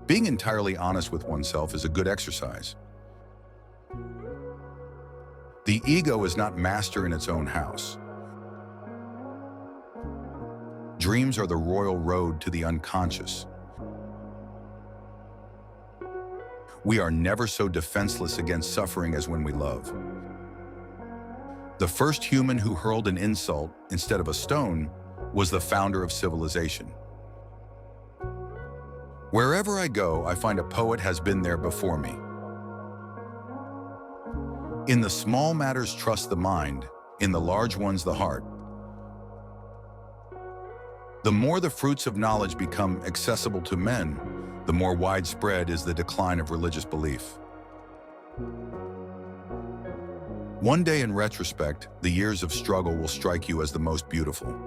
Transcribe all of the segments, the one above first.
Being entirely honest with oneself is a good exercise. The ego is not master in its own house. Dreams are the royal road to the unconscious. We are never so defenseless against suffering as when we love. The first human who hurled an insult instead of a stone was the founder of civilization. Wherever I go, I find a poet has been there before me. In the small matters trust the mind, in the large ones the heart. The more the fruits of knowledge become accessible to men, the more widespread is the decline of religious belief. One day in retrospect, the years of struggle will strike you as the most beautiful.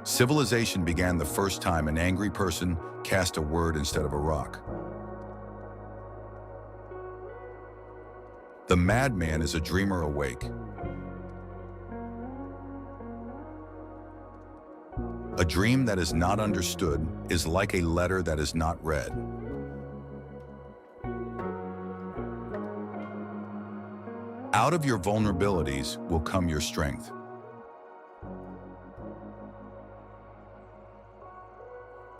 Civilization began the first time an angry person cast a word instead of a rock. The madman is a dreamer awake. A dream that is not understood is like a letter that is not read. Out of your vulnerabilities will come your strength.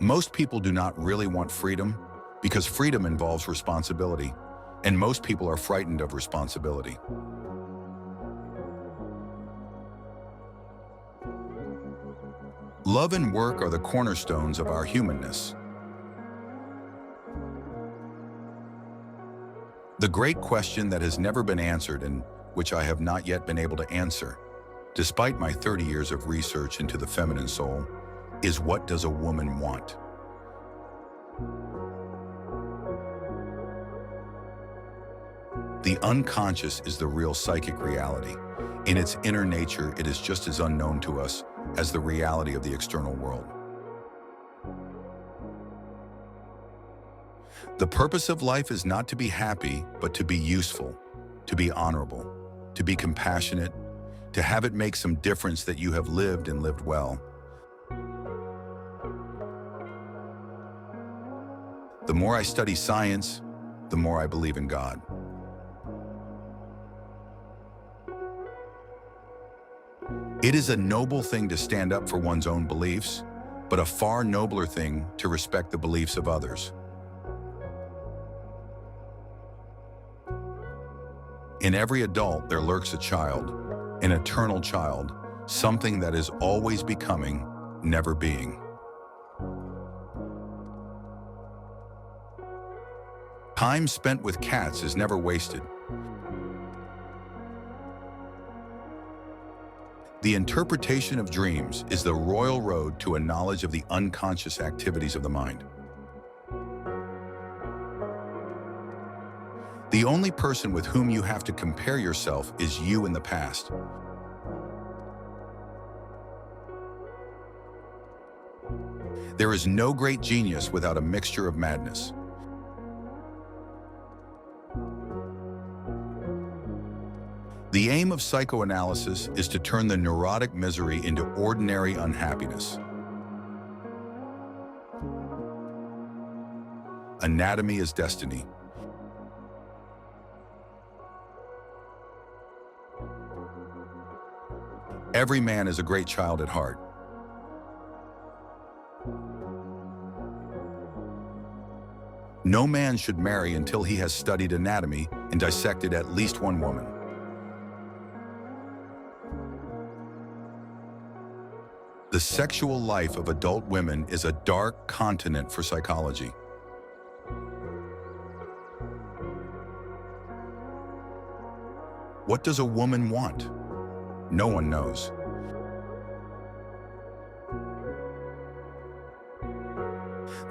Most people do not really want freedom because freedom involves responsibility, and most people are frightened of responsibility. Love and work are the cornerstones of our humanness. The great question that has never been answered and which I have not yet been able to answer, despite my 30 years of research into the feminine soul, is what does a woman want? The unconscious is the real psychic reality. In its inner nature, it is just as unknown to us as the reality of the external world. The purpose of life is not to be happy, but to be useful, to be honorable, to be compassionate, to have it make some difference that you have lived and lived well. The more I study science, the more I believe in God. It is a noble thing to stand up for one's own beliefs, but a far nobler thing to respect the beliefs of others. In every adult, there lurks a child, an eternal child, something that is always becoming, never being. Time spent with cats is never wasted. The interpretation of dreams is the royal road to a knowledge of the unconscious activities of the mind. The only person with whom you have to compare yourself is you in the past. There is no great genius without a mixture of madness. The aim of psychoanalysis is to turn the neurotic misery into ordinary unhappiness. Anatomy is destiny. Every man is a great child at heart. No man should marry until he has studied anatomy and dissected at least one woman. The sexual life of adult women is a dark continent for psychology. What does a woman want? No one knows.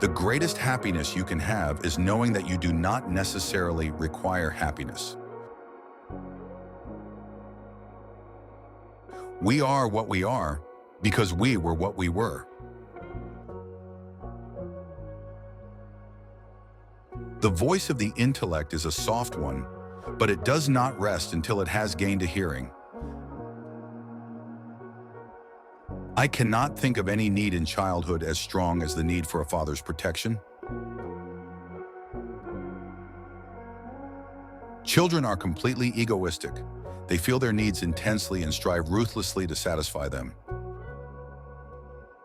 The greatest happiness you can have is knowing that you do not necessarily require happiness. We are what we are because we were what we were. The voice of the intellect is a soft one, but it does not rest until it has gained a hearing. I cannot think of any need in childhood as strong as the need for a father's protection. Children are completely egoistic. They feel their needs intensely and strive ruthlessly to satisfy them.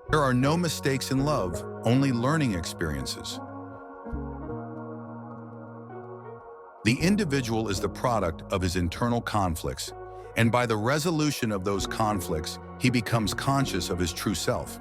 There are no mistakes in love, only learning experiences. The individual is the product of his internal conflicts, and by the resolution of those conflicts, he becomes conscious of his true self.